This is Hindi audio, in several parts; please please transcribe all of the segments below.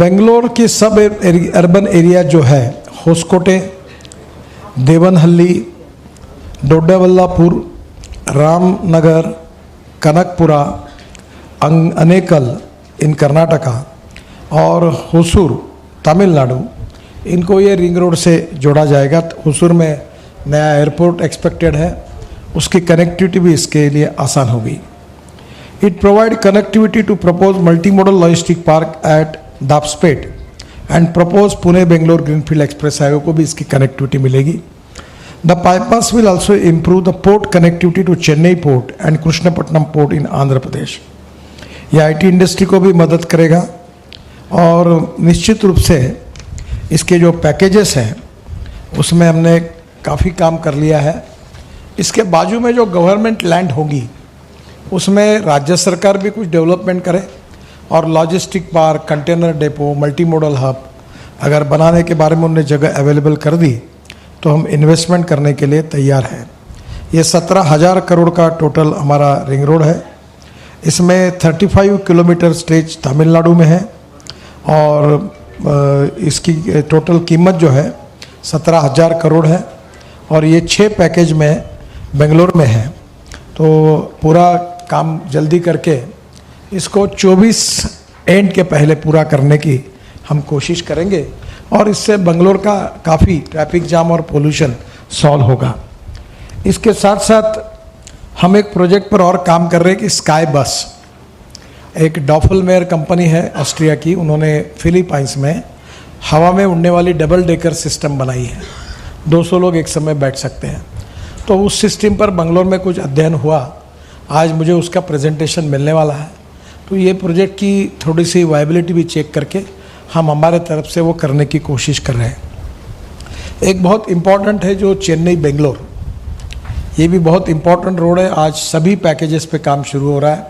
बेंगलोर की सब अर्बन एरिया जो है, होसकोटे, देवनहल्ली, डोड्डाबल्लापुर, रामनगर, कनकपुरा, अनेकल इन कर्नाटका और होसूर तमिलनाडु, इनको ये रिंग रोड से जोड़ा जाएगा। होसूर में नया एयरपोर्ट एक्सपेक्टेड है, उसकी कनेक्टिविटी भी इसके लिए आसान होगी। It provide connectivity to propose multi modal logistic park at Dabaspet and propose Pune Bangalore greenfield express highway को भी इसकी कनेक्टिविटी मिलेगी। The bypass will also improve the port connectivity to Chennai port and Krishnapatnam port in Andhra Pradesh. यह आईटी इंडस्ट्री को भी मदद करेगा और निश्चित रूप से इसके जो पैकेजेस हैं उसमें हमने काफ़ी काम कर लिया है। इसके बाजू में जो गवर्नमेंट लैंड होगी उसमें राज्य सरकार भी कुछ डेवलपमेंट करे और logistic park, container depot, multi modal hub अगर बनाने के बारे में उन्हें जगह अवेलेबल कर दी तो हम इन्वेस्टमेंट करने के लिए तैयार हैं। ये 17,000 करोड़ का टोटल हमारा रिंग रोड है। इसमें 35 किलोमीटर स्ट्रेच तमिलनाडु में है और इसकी टोटल कीमत जो है 17,000 करोड़ है और ये 6 पैकेज में बेंगलोर में है। तो पूरा काम जल्दी करके इसको 24 एंड के पहले पूरा करने की हम कोशिश करेंगे और इससे बेंगलोर का काफ़ी ट्रैफिक जाम और पोल्यूशन सॉल्व होगा। इसके साथ साथ हम एक प्रोजेक्ट पर और काम कर रहे हैं कि स्काई बस, एक डॉफलमेयर कंपनी है ऑस्ट्रिया की, उन्होंने फिलीपाइंस में हवा में उड़ने वाली डबल डेकर सिस्टम बनाई है। 200 लोग एक समय बैठ सकते हैं। तो उस सिस्टम पर बेंगलोर में कुछ अध्ययन हुआ, आज मुझे उसका प्रेजेंटेशन मिलने वाला है। तो ये प्रोजेक्ट की थोड़ी सी वायबिलिटी भी चेक करके हम हमारे तरफ से वो करने की कोशिश कर रहे हैं। एक बहुत इम्पॉर्टेंट है जो चेन्नई बेंगलोर, ये भी बहुत इम्पॉर्टेंट रोड है। आज सभी पैकेजेस पे काम शुरू हो रहा है।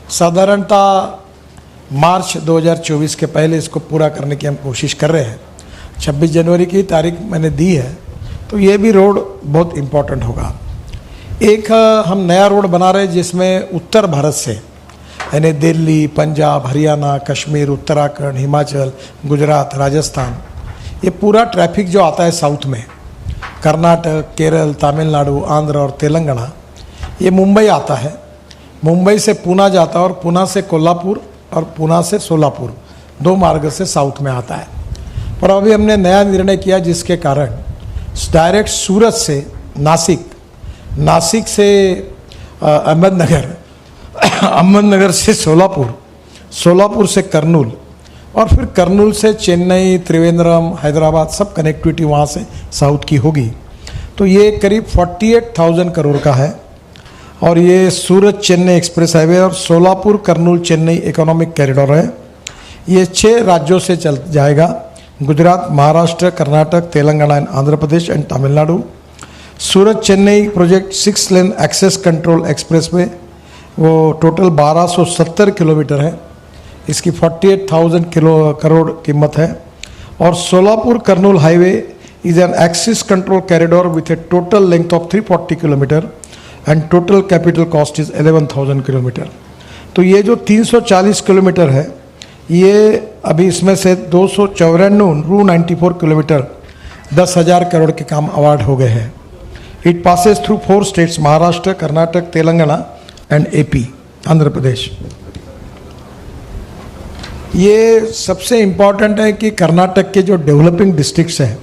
साधारणतः मार्च 2024 के पहले इसको पूरा करने की हम कोशिश कर रहे हैं। 26 जनवरी की तारीख मैंने दी है, तो ये भी रोड बहुत इम्पॉर्टेंट होगा। एक हम नया रोड बना रहे हैं जिसमें उत्तर भारत से यानी दिल्ली, पंजाब, हरियाणा, कश्मीर, उत्तराखंड, हिमाचल, गुजरात, राजस्थान, ये पूरा ट्रैफिक जो आता है साउथ में, कर्नाटक, केरल, तमिलनाडु, आंध्र और तेलंगाना, ये मुंबई आता है। मुंबई से पूना जाता है और पूना से कोल्हापुर और पूना से सोलापुर, 2 मार्ग से साउथ में आता है। पर अभी हमने नया निर्णय किया जिसके कारण डायरेक्ट सूरत से नासिक, नासिक से अहमदनगर, अहमदनगर से सोलापुर, सोलापुर से कर्नूल और फिर कर्नूल से चेन्नई, त्रिवेंद्रम, हैदराबाद, सब कनेक्टिविटी वहाँ से साउथ की होगी। तो ये करीब 48,000 करोड़ का है और ये सूरत चेन्नई एक्सप्रेस हाईवे और सोलापुर कर्नूल चेन्नई इकोनॉमिक कॉरिडोर है। ये 6 राज्यों से चल जाएगा, Gujarat, Maharashtra, Karnataka, Telangana and Andhra Pradesh and Tamil Nadu. Surat Chennai project 6 lane access control expressway, वो टोटल 1270 किलोमीटर है। इसकी 48,000 करोड़ कीमत है। और Solapur Kurnool highway is an axis control corridor with A total length of 340 kilometre and total capital cost is 11,000 kilometre. तो ये जो 340 किलोमीटर है, ये अभी इसमें से 294 किलोमीटर 10,000 करोड़ के काम अवार्ड हो गए हैं। It passes through 4 states, Maharashtra, Karnataka, Telangana and AP, Andhra Pradesh. ये सबसे इम्पॉर्टेंट है कि कर्नाटक के जो डेवलपिंग डिस्ट्रिक्ट्स हैं,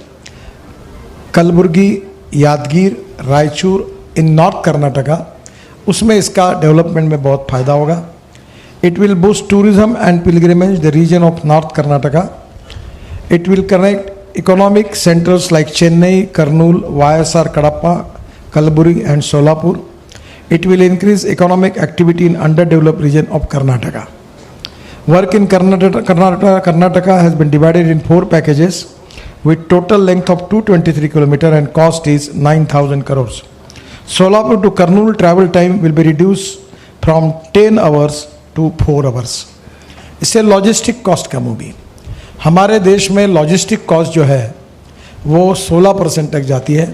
कलबुर्गी, यादगीर, रायचूर इन नॉर्थ कर्नाटका, उसमें इसका डेवलपमेंट में बहुत फ़ायदा होगा। It will boost tourism and pilgrimage the region of north Karnataka. It will connect economic centres like Chennai, Kurnool, YSR Kadapa, Kalaburagi and Solapur. It will increase economic activity in underdeveloped region of Karnataka. Work in Karnataka has been divided in 4 packages with total length of 223 km and cost is 9,000 crores. Solapur to Kurnool travel time will be reduced from 10 hours to 4 hours. इससे लॉजिस्टिक कॉस्ट कम होगी. हमारे देश में लॉजिस्टिक कॉस्ट जो है वो 16% तक जाती है.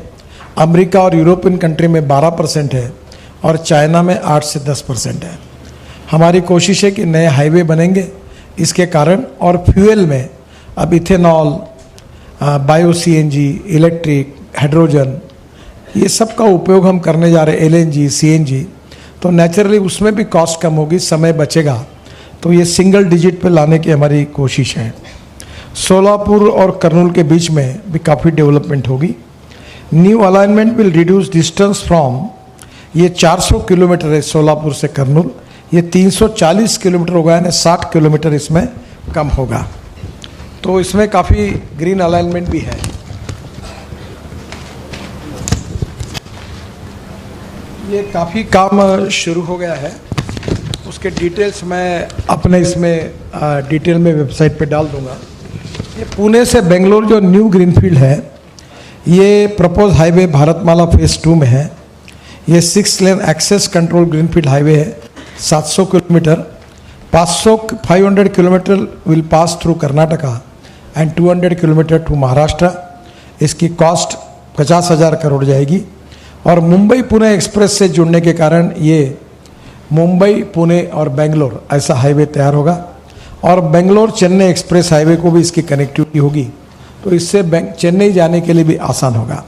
अमेरिका और यूरोपियन कंट्री में 12% है और चाइना में 8 से 10% है. हमारी कोशिश है कि नए हाईवे बनेंगे इसके कारण, और फ्यूल में अब ethanol, bio CNG, electric, hydrogen, ये सब का उपयोग हम करने जा रहे हैं, एलएनजी, सीएनजी, तो नेचुरली उसमें भी कॉस्ट कम होगी, समय बचेगा, तो ये सिंगल डिजिट पे लाने की हमारी कोशिश है। सोलापुर और कर्नूल के बीच में भी काफ़ी डेवलपमेंट होगी। New alignment will reduce distance from, ये 400 किलोमीटर है सोलापुर से कर्नूल, ये 340 किलोमीटर होगा, यानी 60 किलोमीटर इसमें कम होगा। तो इसमें काफ़ी ग्रीन अलाइनमेंट भी है। ये काफ़ी काम शुरू हो गया है, उसके डिटेल्स मैं अपने इसमें डिटेल में वेबसाइट पे डाल दूंगा। ये पुणे से बेंगलोर जो न्यू ग्रीनफील्ड है, ये प्रपोज हाईवे भारतमाला फेज़ 2 में है। ये 6 lane access control greenfield highway है, 700 kilometre, 500 kilometre will pass through Karnataka and 200 kilometre to Maharashtra. इसकी कॉस्ट 50,000 करोड़ जाएगी। और मुंबई पुणे एक्सप्रेस से जुड़ने के कारण ये मुंबई, पुणे और बेंगलोर ऐसा हाईवे तैयार होगा, और बेंगलोर चेन्नई एक्सप्रेस हाईवे को भी इसकी कनेक्टिविटी होगी, तो इससे चेन्नई जाने के लिए भी आसान होगा।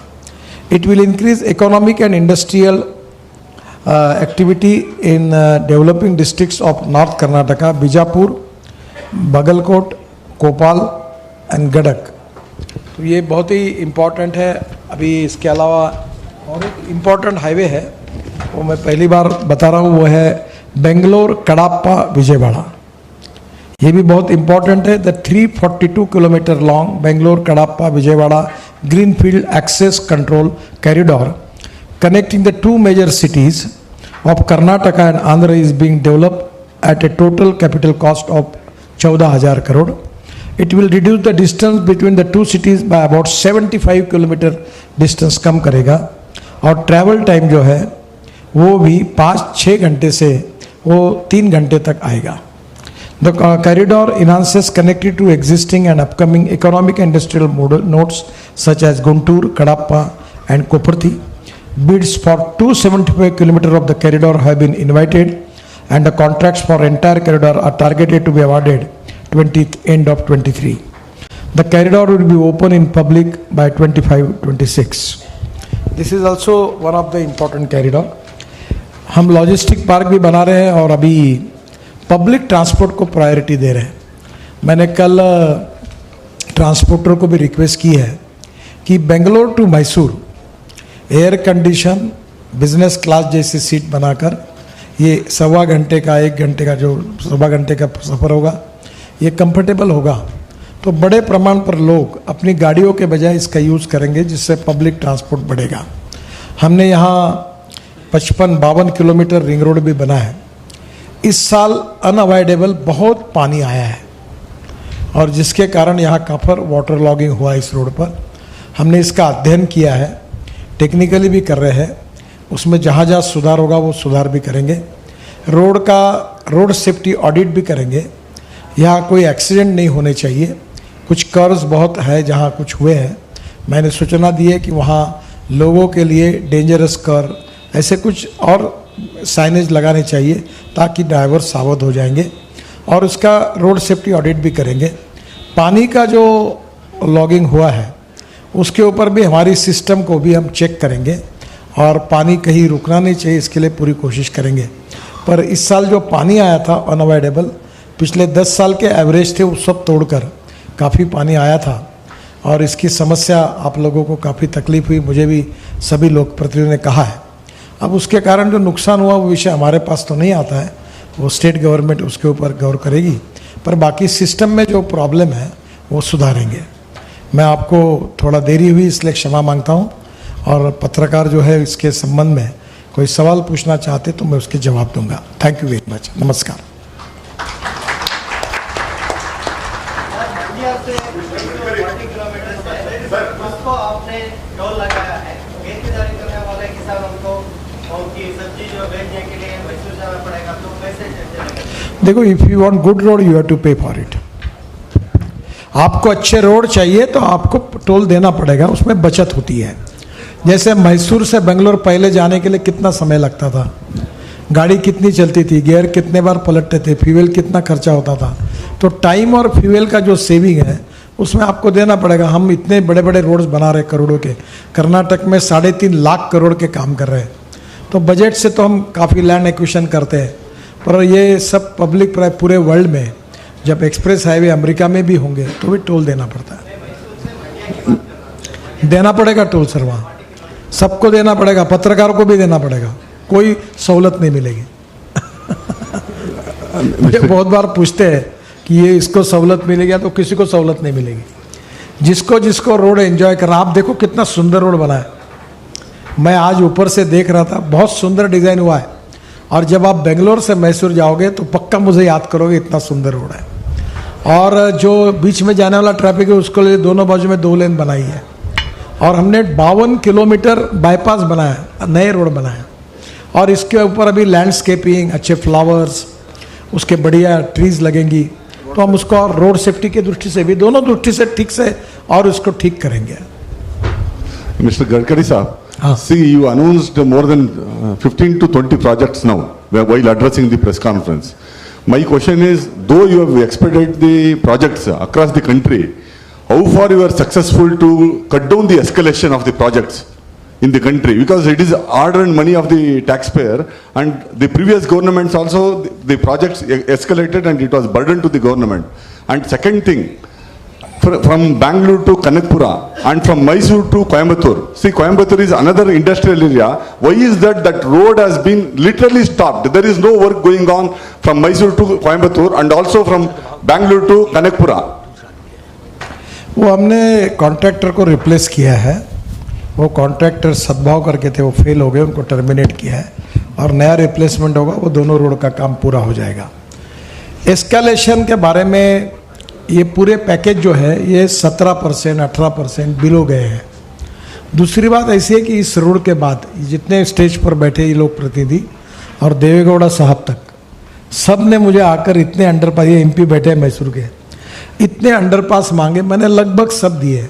It will increase economic and industrial activity in developing districts of north Karnataka, Bijapur, Bagalkot, कोपाल and Gandak. तो ये बहुत ही इम्पॉर्टेंट है। अभी इसके अलावा और एक इम्पॉर्टेंट हाईवे है, वो मैं पहली बार बता रहा हूँ, वो है बेंगलोर कड़ाप्पा विजयवाड़ा। ये भी बहुत इम्पॉर्टेंट है। The 342 kilometre long Bangalore Kadapa Vijayawada greenfield access control corridor connecting the two major cities of Karnataka and Andhra is being developed at a total capital cost of 14,000 crore. It will reduce the distance between the two cities by about 75 kilometre distance कम करेगा, और ट्रैवल टाइम जो है वो भी 5-6 घंटे से वो 3 घंटे तक आएगा। The corridor enhances connectivity to existing and upcoming economic and industrial nodes such as Guntur, Kadapa and Koparthi. Bids for 275 km of the corridor have been invited, and the contracts for entire corridor are targeted to be awarded end of 23. The corridor will be open in public by 25-26. This is also one of the important corridor. हम लॉजिस्टिक पार्क भी बना रहे हैं और अभी पब्लिक ट्रांसपोर्ट को प्रायोरिटी दे रहे हैं। मैंने कल ट्रांसपोर्टर को भी रिक्वेस्ट की है कि Bangalore to Mysore air condition business class जैसी सीट बनाकर, ये 1.25 घंटे का 1 घंटे का जो 1.25 घंटे का सफ़र होगा, ये कंफर्टेबल होगा, तो बड़े प्रमाण पर लोग अपनी गाड़ियों के बजाय इसका यूज़ करेंगे, जिससे पब्लिक ट्रांसपोर्ट बढ़ेगा। हमने यहाँ 55-52 किलोमीटर रिंग रोड भी बना है। इस साल अनअवॉइडेबल बहुत पानी आया है, और जिसके कारण यहाँ काफ़ी वाटर लॉगिंग हुआ इस रोड पर। हमने इसका अध्ययन किया है, टेक्निकली भी कर रहे हैं, उसमें जहाँ जहाँ सुधार होगा वो सुधार भी करेंगे। रोड सेफ्टी ऑडिट भी करेंगे। यहाँ कोई एक्सीडेंट नहीं होने चाहिए। कुछ कर्व्स बहुत है जहाँ कुछ हुए हैं, मैंने सूचना दी है कि वहाँ लोगों के लिए डेंजरस कर्व ऐसे कुछ और साइनेज लगाने चाहिए, ताकि ड्राइवर सावध हो जाएंगे, और उसका रोड सेफ्टी ऑडिट भी करेंगे। पानी का जो लॉगिंग हुआ है उसके ऊपर भी हमारी सिस्टम को भी हम चेक करेंगे, और पानी कहीं रुकना नहीं चाहिए, इसके लिए पूरी कोशिश करेंगे। पर इस साल जो पानी आया था अनअवॉइडेबल, पिछले 10 साल के एवरेज थे, वो सब तोड़कर काफ़ी पानी आया था, और इसकी समस्या आप लोगों को काफ़ी तकलीफ हुई, मुझे भी सभी लोग प्रतिनिधियों ने कहा है। अब उसके कारण जो नुकसान हुआ वो विषय हमारे पास तो नहीं आता है, वो स्टेट गवर्नमेंट उसके ऊपर गौर करेगी, पर बाकी सिस्टम में जो प्रॉब्लम है वो सुधारेंगे। मैं आपको थोड़ा देरी हुई इसलिए क्षमा मांगता हूँ, और पत्रकार जो है इसके संबंध में कोई सवाल पूछना चाहते तो मैं उसके जवाब दूंगा। Thank you very much. नमस्कार। देखो, if you want good road you have to pay for it. आपको अच्छे रोड चाहिए तो आपको टोल देना पड़ेगा, उसमें बचत होती है। जैसे मैसूर से बेंगलोर पहले जाने के लिए कितना समय लगता था, गाड़ी कितनी चलती थी, गियर कितने बार पलटते थे, फ्यूल कितना खर्चा होता था, तो टाइम और फ्यूल का जो सेविंग है उसमें आपको देना पड़ेगा। हम इतने बड़े बड़े रोड्स बना रहे करोड़ों के, कर्नाटक में 3.5 लाख करोड़ के काम कर रहे हैं। तो बजट से तो हम काफ़ी लैंड एक्विजिशन करते हैं, पर ये सब पब्लिक प्राइवेट पूरे वर्ल्ड में जब एक्सप्रेस हाईवे अमेरिका में भी होंगे तो भी टोल देना पड़ता है, देना पड़ेगा टोल सर, वहाँ सबको देना पड़ेगा, पत्रकारों को भी देना पड़ेगा, कोई सहूलत नहीं मिलेगी। मुझे बहुत बार पूछते हैं कि ये इसको सहूलत मिलेगी, तो किसी को सहूलत नहीं मिलेगी। जिसको जिसको रोड एंजॉय करना, आप देखो कितना सुंदर रोड बना है। मैं आज ऊपर से देख रहा था, बहुत सुंदर डिज़ाइन हुआ है, और जब आप बेंगलोर से मैसूर जाओगे तो पक्का मुझे याद करोगे, इतना सुंदर रोड है। और जो बीच में जाने वाला ट्रैफिक है उसको लिए दोनों बाजू में 2 लेन बनाई है, और हमने 52 किलोमीटर बाईपास बनाया, नए रोड बनाए, और इसके ऊपर अभी लैंडस्केपिंग, अच्छे फ्लावर्स, उसके बढ़िया ट्रीज लगेंगी, तो हम उसको और रोड सेफ्टी की दृष्टि से भी, दोनों दृष्टि से ठीक से और उसको ठीक करेंगे। Mr. Gadkari साहब, हाँ। see, you announced more than 15 to 20 projects now while addressing the press conference. My question is, though you have expedited the projects across the country, how far you are successful to cut down the escalation of the projects in the country? Because it is hard-earned money of the taxpayer, and the previous governments also, the projects escalated and it was burden to the government. And second thing, from Bangalore to Kanakpura and from Mysore to Coimbatore. See, Coimbatore is another industrial area. Why is that that road has been literally stopped? There is no work going on from Mysore to Coimbatore and also from Bangalore to Kanakpura. वो हमने कॉन्ट्रैक्टर को रिप्लेस किया है, वो कॉन्ट्रैक्टर सद्भाव करके थे, वो फेल हो गए, उनको टर्मिनेट किया है, और नया रिप्लेसमेंट होगा, वो दोनों रोड का काम पूरा हो जाएगा। एस्केलेशन के बारे में ये पूरे पैकेज जो है ये 17%, 18% बिलो गए हैं। दूसरी बात ऐसी है कि इस रोड के बाद जितने स्टेज पर बैठे ये लोग प्रतिनिधि और देवेगौड़ा साहब तक, सब ने मुझे आकर इतने अंडरपास, ये एमपी बैठे हैं मैसूर के, इतने अंडरपास मांगे, मैंने लगभग सब दिए,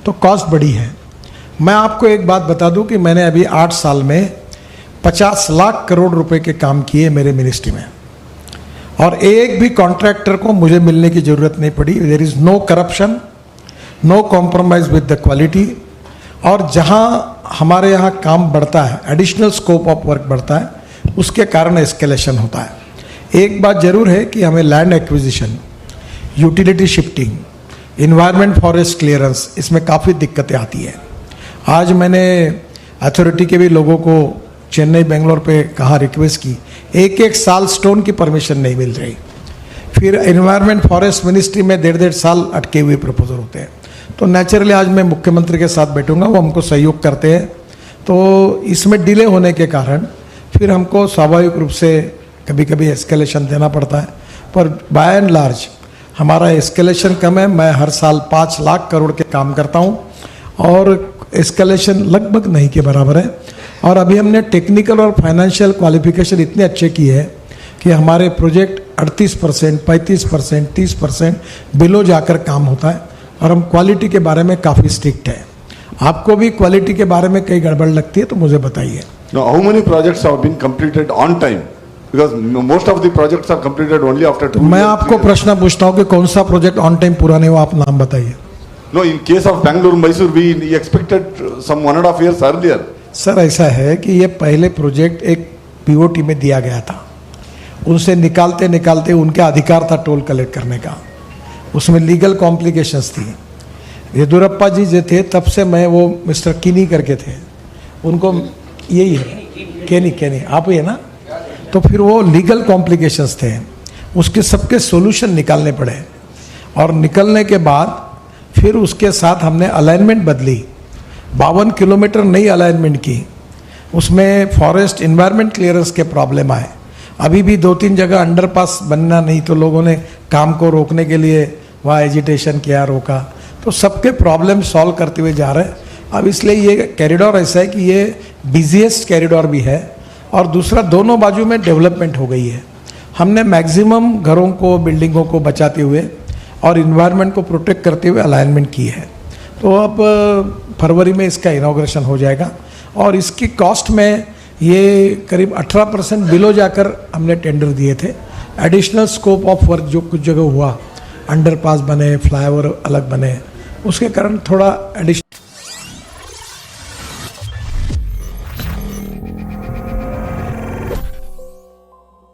तो कॉस्ट बढ़ी है। मैं आपको एक बात बता दूं कि मैंने अभी 8 साल में 50 लाख करोड़ रुपए के काम किए मेरे मिनिस्ट्री में, और एक भी कॉन्ट्रैक्टर को मुझे मिलने की जरूरत नहीं पड़ी। There is no corruption, no compromise with the quality, और जहां हमारे यहाँ काम बढ़ता है, एडिशनल स्कोप ऑफ वर्क बढ़ता है, उसके कारण एस्केलेशन होता है। एक बात जरूर है कि हमें land acquisition, utility shifting, environment forest clearance, इसमें काफ़ी दिक्कतें आती है। आज मैंने अथॉरिटी के भी लोगों को चेन्नई बेंगलोर पे कहा, रिक्वेस्ट की, एक साल स्टोन की परमिशन नहीं मिल रही। फिर एनवायरनमेंट फॉरेस्ट मिनिस्ट्री में 1.5 साल अटके हुए प्रपोजल होते हैं। तो नेचुरली आज मैं मुख्यमंत्री के साथ बैठूंगा, वो हमको सहयोग करते हैं, तो इसमें डिले होने के कारण फिर हमको स्वाभाविक रूप से कभी कभी एस्केलेशन देना पड़ता है, पर बाय एंड लार्ज हमारा एस्केलेशन कम है। मैं हर साल 5 लाख करोड़ के काम करता हूँ, और एस्केलेशन लगभग नहीं के बराबर है। और अभी हमने टेक्निकल और फाइनेंशियल क्वालिफिकेशन इतने अच्छे किए हैं कि हमारे प्रोजेक्ट 38%, 35%, 30% बिलो जाकर काम होता है, और हम क्वालिटी के बारे में काफ़ी स्ट्रिक्ट है। आपको भी क्वालिटी के बारे में कई गड़बड़ लगती है तो मुझे बताइए। How many projects have been completed on time? Because most of the projects are completed only after 2 years. मैं आपको प्रश्न पूछता हूँ कि कौन सा प्रोजेक्ट ऑन टाइम पूरा नहीं हुआ, आप नाम बताइए। No, in case of Bangalore, Mysore, we expected some 1.5 years earlier. Sir ऐसा है कि ये पहले प्रोजेक्ट एक पीओटी में दिया गया था, उनसे निकालते निकालते उनका अधिकार था टोल कलेक्ट करने का, उसमें लीगल कॉम्प्लिकेशंस थी। येदुरप्पा जी जो थे तब से मैं, वो मिस्टर किनी करके थे, उनको यही है केनी आप ही है ना, तो फिर वो लीगल कॉम्प्लिकेशंस थे, उसके सबके सॉल्यूशन निकालने पड़े, और निकलने के बाद फिर उसके साथ हमने अलाइनमेंट बदली, 52 किलोमीटर नई अलाइनमेंट की, उसमें फॉरेस्ट इन्वायरमेंट क्लियरेंस के प्रॉब्लम आए। अभी भी 2-3 जगह अंडरपास बनना नहीं, तो लोगों ने काम को रोकने के लिए वहाँ एजिटेशन किया, रोका, तो सबके प्रॉब्लम सॉल्व करते हुए जा रहे हैं। अब इसलिए ये कॉरिडोर ऐसा है कि ये बिजिएस्ट कॉरिडोर भी है, और दूसरा दोनों बाजू में डेवलपमेंट हो गई है। हमने मैक्सिमम घरों को, बिल्डिंगों को बचाते हुए और इन्वायरमेंट को प्रोटेक्ट करते हुए अलाइनमेंट की है। तो अब फरवरी में इसका इनॉग्रेशन हो जाएगा, और इसकी कॉस्ट में ये करीब 18% बिलो जाकर हमने टेंडर दिए थे। एडिशनल स्कोप ऑफ वर्क जो कुछ जगह हुआ अंडरपास बने, फ्लाईओवर अलग बने, उसके कारण थोड़ा एडिशन